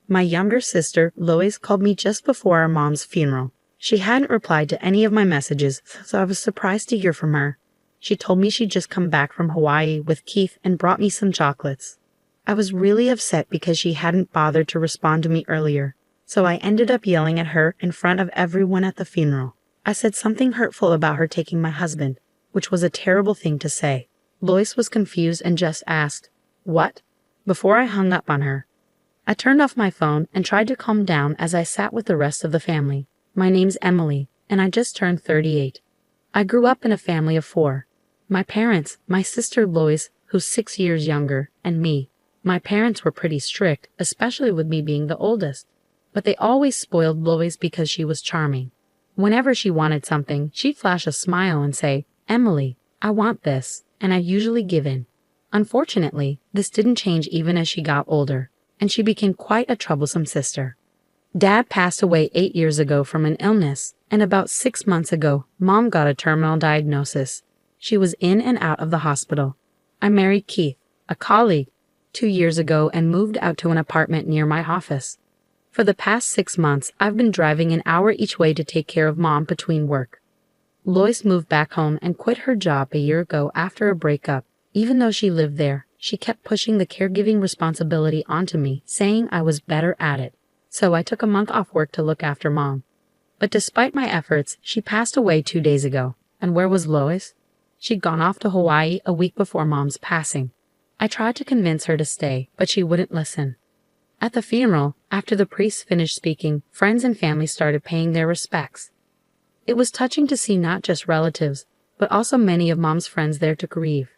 My younger sister, Lois, called me just before our mom's funeral. She hadn't replied to any of my messages, so I was surprised to hear from her. She told me she'd just come back from Hawaii with Keith and brought me some chocolates. I was really upset because she hadn't bothered to respond to me earlier, so I ended up yelling at her in front of everyone at the funeral. I said something hurtful about her taking my husband, which was a terrible thing to say. Lois was confused and just asked, "What?" before I hung up on her. I turned off my phone and tried to calm down as I sat with the rest of the family. My name's Emily, and I just turned 38. I grew up in a family of 4. My parents, my sister Lois, who's 6 years younger, and me. My parents were pretty strict, especially with me being the oldest. But they always spoiled Lois because she was charming. Whenever she wanted something, she'd flash a smile and say, "Emily, I want this," and I'd usually give in. Unfortunately, this didn't change even as she got older, and she became quite a troublesome sister. Dad passed away 8 years ago from an illness, and about 6 months ago, Mom got a terminal diagnosis. She was in and out of the hospital. I married Keith, a colleague, 2 years ago and moved out to an apartment near my office. For the past 6 months, I've been driving an hour each way to take care of Mom between work. Lois moved back home and quit her job a year ago after a breakup. Even though she lived there, she kept pushing the caregiving responsibility onto me, saying I was better at it. So I took a month off work to look after Mom. But despite my efforts, she passed away 2 days ago. And where was Lois? She'd gone off to Hawaii a week before Mom's passing. I tried to convince her to stay, but she wouldn't listen. At the funeral, after the priest finished speaking, friends and family started paying their respects. It was touching to see not just relatives, but also many of Mom's friends there to grieve.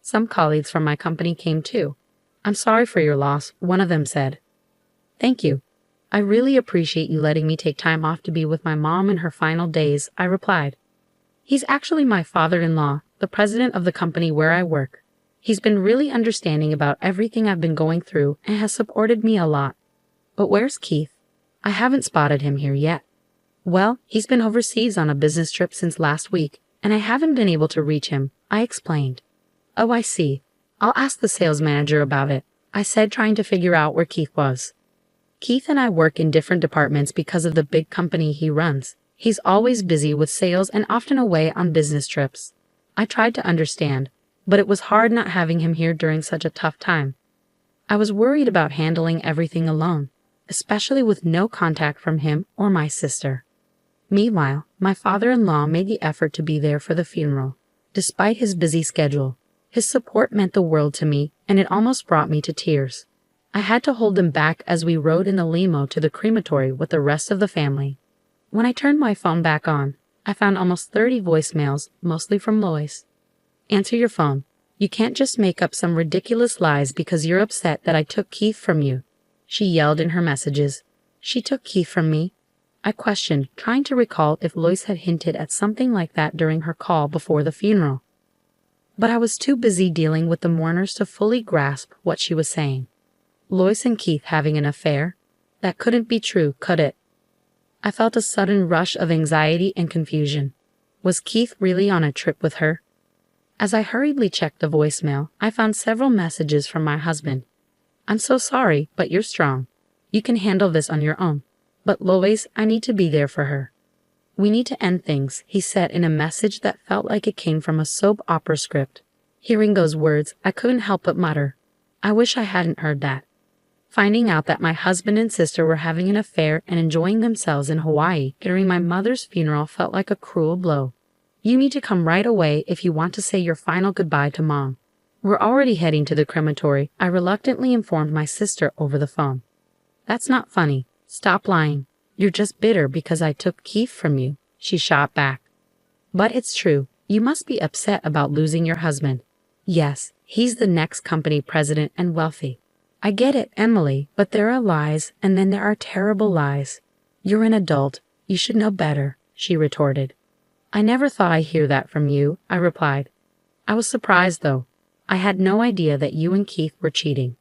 Some colleagues from my company came too. "I'm sorry for your loss," one of them said. "Thank you. I really appreciate you letting me take time off to be with my mom in her final days," I replied. "He's actually my father-in-law, the president of the company where I work. He's been really understanding about everything I've been going through and has supported me a lot." "But where's Keith? I haven't spotted him here yet." "Well, he's been overseas on a business trip since last week, and I haven't been able to reach him," I explained. "Oh, I see. I'll ask the sales manager about it," I said, trying to figure out where Keith was. Keith and I work in different departments because of the big company he runs. He's always busy with sales and often away on business trips. I tried to understand, but it was hard not having him here during such a tough time. I was worried about handling everything alone, especially with no contact from him or my sister. Meanwhile, my father-in-law made the effort to be there for the funeral. Despite his busy schedule, his support meant the world to me, and it almost brought me to tears. I had to hold him back as we rode in the limo to the crematory with the rest of the family. When I turned my phone back on, I found almost 30 voicemails, mostly from Lois. "Answer your phone. You can't just make up some ridiculous lies because you're upset that I took Keith from you," she yelled in her messages. "She took Keith from me?" I questioned, trying to recall if Lois had hinted at something like that during her call before the funeral. But I was too busy dealing with the mourners to fully grasp what she was saying. Lois and Keith having an affair? That couldn't be true, could it? I felt a sudden rush of anxiety and confusion. Was Keith really on a trip with her? As I hurriedly checked the voicemail, I found several messages from my husband. "I'm so sorry, but you're strong. You can handle this on your own. But Lois, I need to be there for her. We need to end things," he said in a message that felt like it came from a soap opera script. Hearing those words, I couldn't help but mutter, "I wish I hadn't heard that." Finding out that my husband and sister were having an affair and enjoying themselves in Hawaii during my mother's funeral felt like a cruel blow. "You need to come right away if you want to say your final goodbye to Mom. We're already heading to the crematory," I reluctantly informed my sister over the phone. "That's not funny. Stop lying. You're just bitter because I took Keith from you," she shot back. "But it's true. You must be upset about losing your husband." "Yes, he's the next company president and wealthy." "I get it, Emily, but there are lies, and then there are terrible lies. You're an adult. You should know better," she retorted. "I never thought I'd hear that from you," I replied. I was surprised, though. I had no idea that you and Keith were cheating.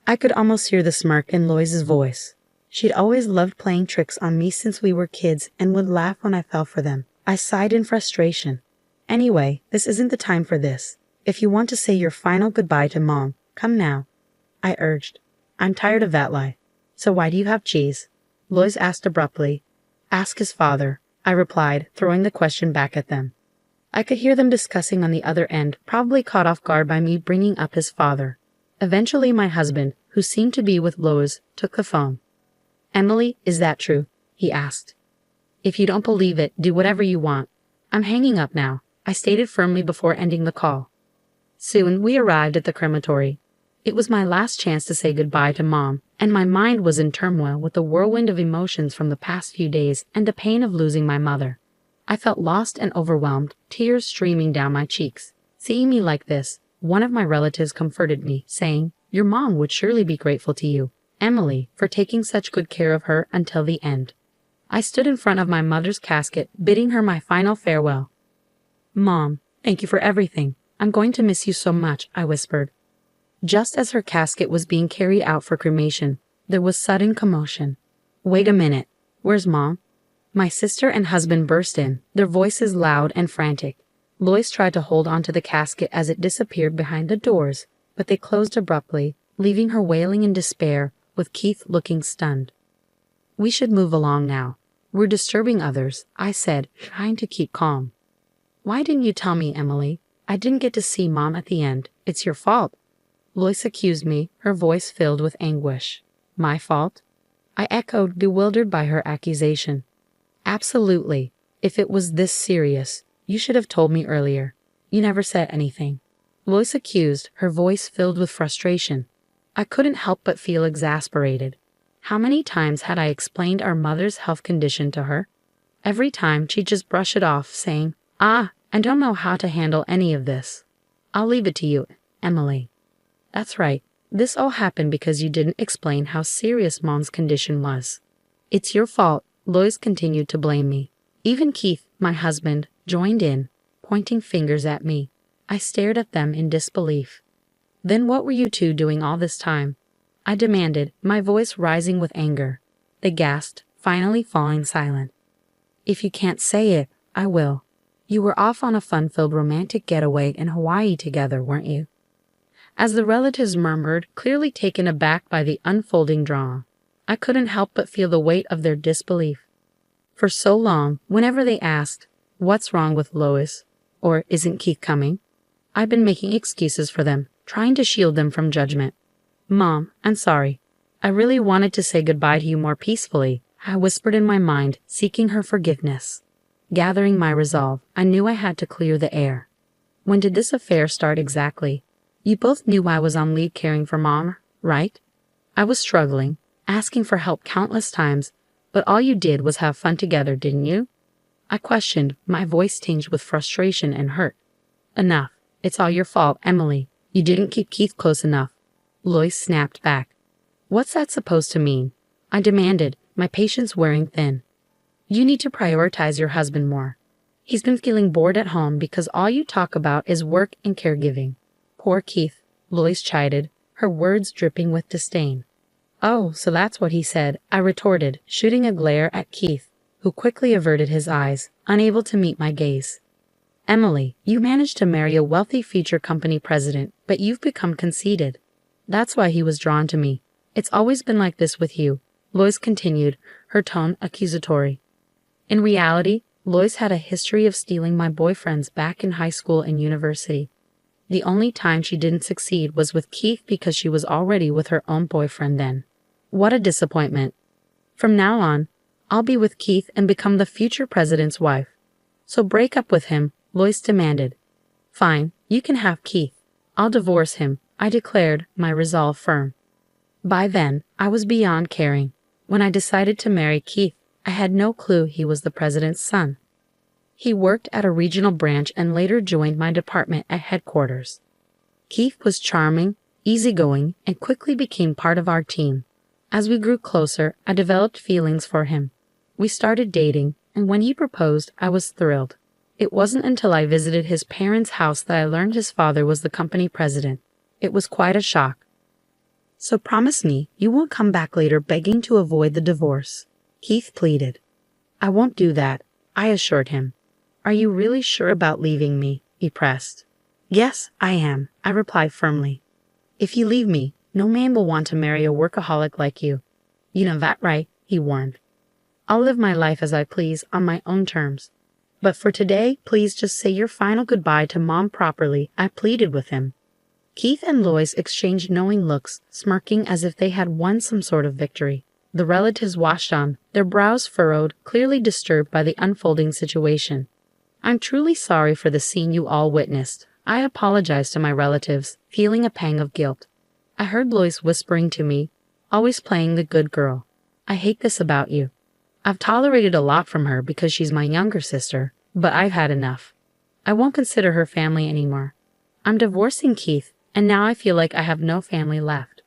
I could almost hear the smirk in Lois's voice. She'd always loved playing tricks on me since we were kids and would laugh when I fell for them. I sighed in frustration. "Anyway, this isn't the time for this. If you want to say your final goodbye to Mom, come now," I urged. "I'm tired of that lie." So why do you have cheese? Lois asked abruptly. Ask his father, I replied, throwing the question back at them. I could hear them discussing on the other end, probably caught off guard by me bringing up his father. Eventually my husband, who seemed to be with Lois, took the phone. Emily, is that true? He asked. If you don't believe it, do whatever you want. I'm hanging up now, I stated firmly before ending the call. Soon we arrived at the crematory. It was my last chance to say goodbye to Mom, and my mind was in turmoil with the whirlwind of emotions from the past few days and the pain of losing my mother. I felt lost and overwhelmed, tears streaming down my cheeks. Seeing me like this, one of my relatives comforted me, saying, Your mom would surely be grateful to you, Emily, for taking such good care of her until the end. I stood in front of my mother's casket, bidding her my final farewell. Mom, thank you for everything. I'm going to miss you so much, I whispered. Just as her casket was being carried out for cremation, there was sudden commotion. Wait a minute, where's Mom? My sister and husband burst in, their voices loud and frantic. Lois tried to hold onto the casket as it disappeared behind the doors, but they closed abruptly, leaving her wailing in despair, with Keith looking stunned. We should move along now. We're disturbing others, I said, trying to keep calm. Why didn't you tell me, Emily? I didn't get to see Mom at the end. It's your fault. Lois accused me, her voice filled with anguish. My fault? I echoed, bewildered by her accusation. Absolutely. If it was this serious, you should have told me earlier. You never said anything. Lois accused, her voice filled with frustration. I couldn't help but feel exasperated. How many times had I explained our mother's health condition to her? Every time she'd just brush it off, saying, I don't know how to handle any of this. I'll leave it to you, Emily. That's right. This all happened because you didn't explain how serious Mom's condition was. It's your fault, Lois continued to blame me. Even Keith, my husband, joined in, pointing fingers at me. I stared at them in disbelief. Then what were you two doing all this time? I demanded, my voice rising with anger. They gasped, finally falling silent. If you can't say it, I will. You were off on a fun-filled romantic getaway in Hawaii together, weren't you? As the relatives murmured, clearly taken aback by the unfolding drama, I couldn't help but feel the weight of their disbelief. For so long, whenever they asked, what's wrong with Lois? Or isn't Keith coming? I'd been making excuses for them, trying to shield them from judgment. Mom, I'm sorry. I really wanted to say goodbye to you more peacefully, I whispered in my mind, seeking her forgiveness. Gathering my resolve, I knew I had to clear the air. When did this affair start exactly? You both knew I was on leave caring for Mom, right? I was struggling, asking for help countless times, but all you did was have fun together, didn't you? I questioned, my voice tinged with frustration and hurt. Enough. It's all your fault, Emily. You didn't keep Keith close enough. Lois snapped back. What's that supposed to mean? I demanded, my patience wearing thin. You need to prioritize your husband more. He's been feeling bored at home because all you talk about is work and caregiving. Poor Keith, Lois chided, her words dripping with disdain. Oh, so that's what he said, I retorted, shooting a glare at Keith, who quickly averted his eyes, unable to meet my gaze. Emily, you managed to marry a wealthy future company president, but you've become conceited. That's why he was drawn to me. It's always been like this with you, Lois continued, her tone accusatory. In reality, Lois had a history of stealing my boyfriends back in high school and university. The only time she didn't succeed was with Keith because she was already with her own boyfriend then. What a disappointment. From now on, I'll be with Keith and become the future president's wife. So break up with him, Lois demanded. Fine, you can have Keith. I'll divorce him, I declared, my resolve firm. By then, I was beyond caring. When I decided to marry Keith, I had no clue he was the president's son. He worked at a regional branch and later joined my department at headquarters. Keith was charming, easygoing, and quickly became part of our team. As we grew closer, I developed feelings for him. We started dating, and when he proposed, I was thrilled. It wasn't until I visited his parents' house that I learned his father was the company president. It was quite a shock. So promise me you won't come back later begging to avoid the divorce, Keith pleaded. I won't do that, I assured him. Are you really sure about leaving me? He pressed. Yes, I am, I replied firmly. If you leave me, no man will want to marry a workaholic like you. You know that, right? He warned. I'll live my life as I please on my own terms. But for today, please just say your final goodbye to Mom properly, I pleaded with him. Keith and Lois exchanged knowing looks, smirking as if they had won some sort of victory. The relatives watched on, their brows furrowed, clearly disturbed by the unfolding situation. I'm truly sorry for the scene you all witnessed. I apologized to my relatives, feeling a pang of guilt. I heard Lois whispering to me, always playing the good girl. I hate this about you. I've tolerated a lot from her because she's my younger sister, but I've had enough. I won't consider her family anymore. I'm divorcing Keith, and now I feel like I have no family left.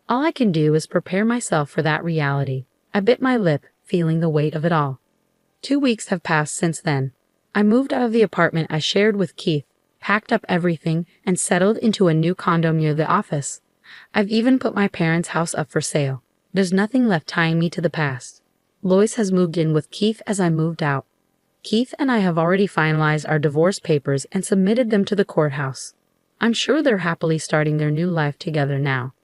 All I can do is prepare myself for that reality. I bit my lip, feeling the weight of it all. 2 weeks have passed since then. I moved out of the apartment I shared with Keith, packed up everything, and settled into a new condo near the office. I've even put my parents' house up for sale. There's nothing left tying me to the past. Lois has moved in with Keith as I moved out. Keith and I have already finalized our divorce papers and submitted them to the courthouse. I'm sure they're happily starting their new life together now.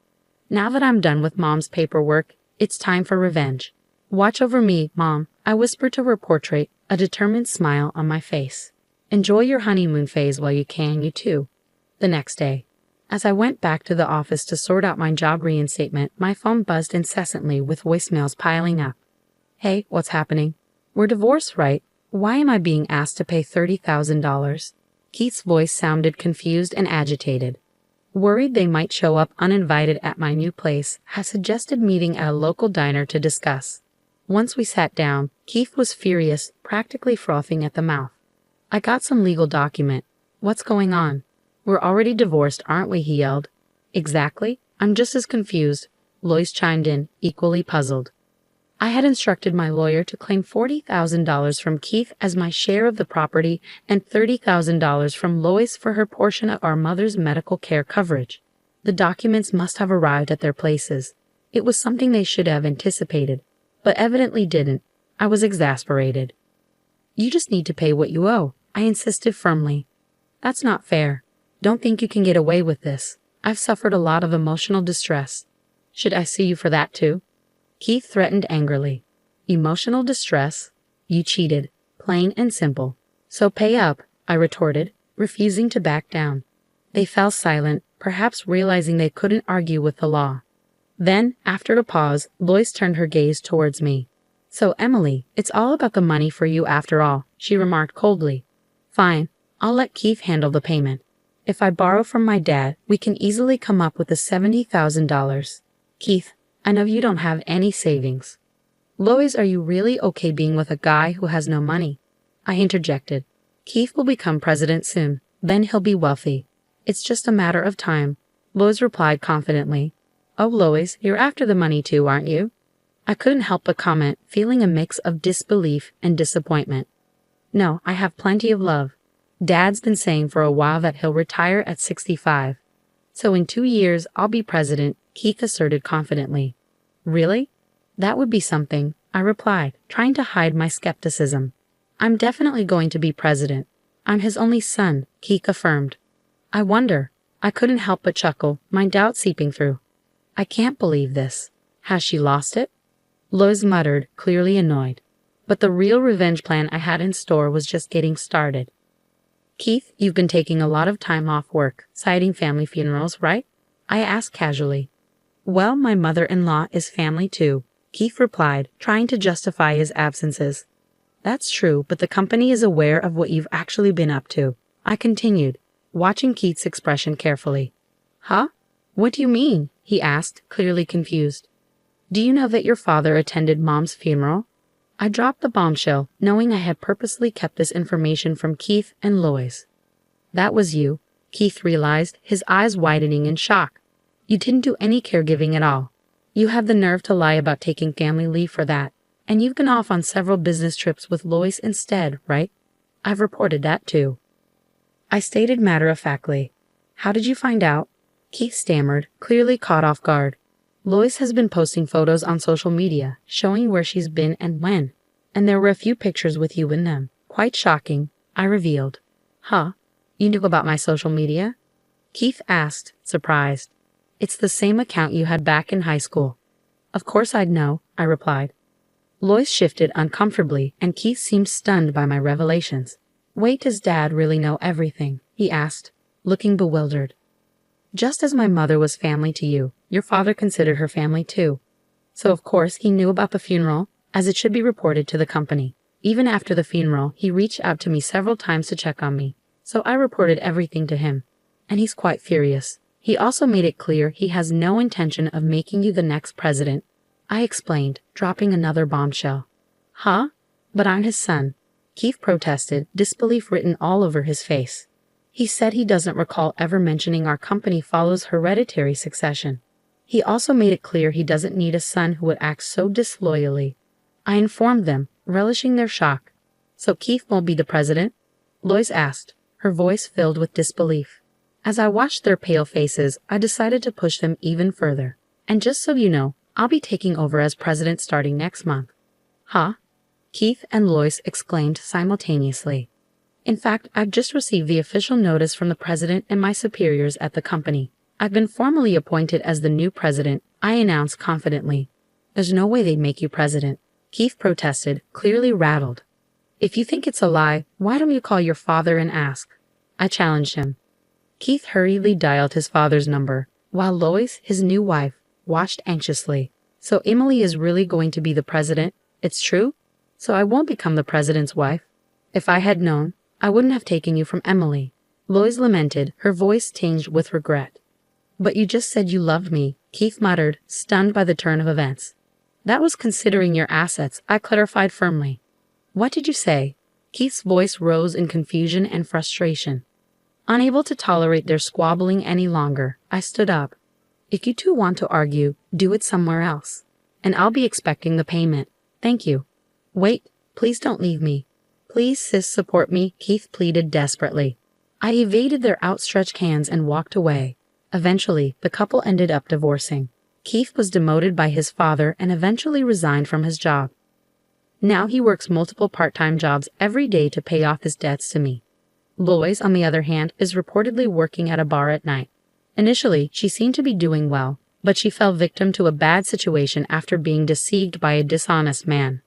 Now that I'm done with Mom's paperwork, it's time for revenge. Watch over me, Mom, I whispered to her portrait, a determined smile on my face. Enjoy your honeymoon phase while you can, you too. The next day, as I went back to the office to sort out my job reinstatement, my phone buzzed incessantly with voicemails piling up. Hey, what's happening? We're divorced, right? Why am I being asked to pay $30,000? Keith's voice sounded confused and agitated. Worried they might show up uninvited at my new place, I suggested meeting at a local diner to discuss. Once we sat down, Keith was furious, practically frothing at the mouth. I got some legal document. What's going on? We're already divorced, aren't we? He yelled. Exactly. I'm just as confused. Lois chimed in, equally puzzled. I had instructed my lawyer to claim $40,000 from Keith as my share of the property and $30,000 from Lois for her portion of our mother's medical care coverage. The documents must have arrived at their places. It was something they should have anticipated, but evidently didn't. I was exasperated. You just need to pay what you owe, I insisted firmly. That's not fair. Don't think you can get away with this. I've suffered a lot of emotional distress. Should I sue you for that too? Keith threatened angrily. Emotional distress? You cheated. Plain and simple. So pay up, I retorted, refusing to back down. They fell silent, perhaps realizing they couldn't argue with the law. Then, after a pause, Lois turned her gaze towards me. So Emily, it's all about the money for you after all, she remarked coldly. Fine, I'll let Keith handle the payment. If I borrow from my dad, we can easily come up with the $70,000. Keith, I know you don't have any savings. Lois, are you really okay being with a guy who has no money? I interjected. Keith will become president soon. Then he'll be wealthy. It's just a matter of time. Lois replied confidently. Oh, Lois, you're after the money too, aren't you? I couldn't help but comment, feeling a mix of disbelief and disappointment. No, I have plenty of love. Dad's been saying for a while that he'll retire at 65. So in 2 years, I'll be president, Keith asserted confidently. Really? That would be something, I replied, trying to hide my skepticism. I'm definitely going to be president. I'm his only son, Keith affirmed. I wonder. I couldn't help but chuckle, my doubt seeping through. I can't believe this. Has she lost it? Lois muttered, clearly annoyed. But the real revenge plan I had in store was just getting started. Keith, you've been taking a lot of time off work, citing family funerals, right? I asked casually. Well, my mother-in-law is family too, Keith replied, trying to justify his absences. That's true, but the company is aware of what you've actually been up to, I continued, watching Keith's expression carefully. Huh? What do you mean? He asked, clearly confused. Do you know that your father attended Mom's funeral? I dropped the bombshell, knowing I had purposely kept this information from Keith and Lois. That was you, Keith realized, his eyes widening in shock. You didn't do any caregiving at all. You have the nerve to lie about taking family leave for that, and you've gone off on several business trips with Lois instead, right? I've reported that too. I stated matter-of-factly. How did you find out? Keith stammered, clearly caught off guard. Lois has been posting photos on social media, showing where she's been and when, and there were a few pictures with you in them. Quite shocking, I revealed. Huh? You knew about my social media? Keith asked, surprised. It's the same account you had back in high school. Of course I'd know, I replied. Lois shifted uncomfortably, and Keith seemed stunned by my revelations. Wait, does Dad really know everything? He asked, looking bewildered. Just as my mother was family to you, your father considered her family too. So of course he knew about the funeral, as it should be reported to the company. Even after the funeral, he reached out to me several times to check on me, so I reported everything to him. And he's quite furious. He also made it clear he has no intention of making you the next president. I explained, dropping another bombshell. Huh? But I'm his son. Keith protested, disbelief written all over his face. He said he doesn't recall ever mentioning our company follows hereditary succession. He also made it clear he doesn't need a son who would act so disloyally. I informed them, relishing their shock. So Keith won't be the president? Lois asked, her voice filled with disbelief. As I watched their pale faces, I decided to push them even further. And just so you know, I'll be taking over as president starting next month. Huh? Keith and Lois exclaimed simultaneously. In fact, I've just received the official notice from the president and my superiors at the company. I've been formally appointed as the new president, I announced confidently. There's no way they'd make you president, Keith protested, clearly rattled. If you think it's a lie, why don't you call your father and ask? I challenged him. Keith hurriedly dialed his father's number, while Lois, his new wife, watched anxiously. So Emily is really going to be the president? It's true? So I won't become the president's wife? If I had known, I wouldn't have taken you from Emily. Lois lamented, her voice tinged with regret. But you just said you loved me, Keith muttered, stunned by the turn of events. That was considering your assets, I clarified firmly. What did you say? Keith's voice rose in confusion and frustration. Unable to tolerate their squabbling any longer, I stood up. If you two want to argue, do it somewhere else. And I'll be expecting the payment. Thank you. Wait, please don't leave me. Please, sis, support me, Keith pleaded desperately. I evaded their outstretched hands and walked away. Eventually, the couple ended up divorcing. Keith was demoted by his father and eventually resigned from his job. Now he works multiple part-time jobs every day to pay off his debts to me. Lois, on the other hand, is reportedly working at a bar at night. Initially, she seemed to be doing well, but she fell victim to a bad situation after being deceived by a dishonest man.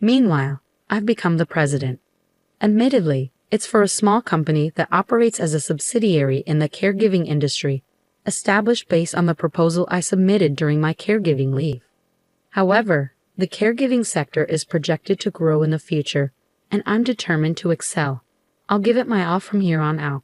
Meanwhile, I've become the president. Admittedly, it's for a small company that operates as a subsidiary in the caregiving industry, established based on the proposal I submitted during my caregiving leave. However, the caregiving sector is projected to grow in the future, and I'm determined to excel. I'll give it my all from here on out.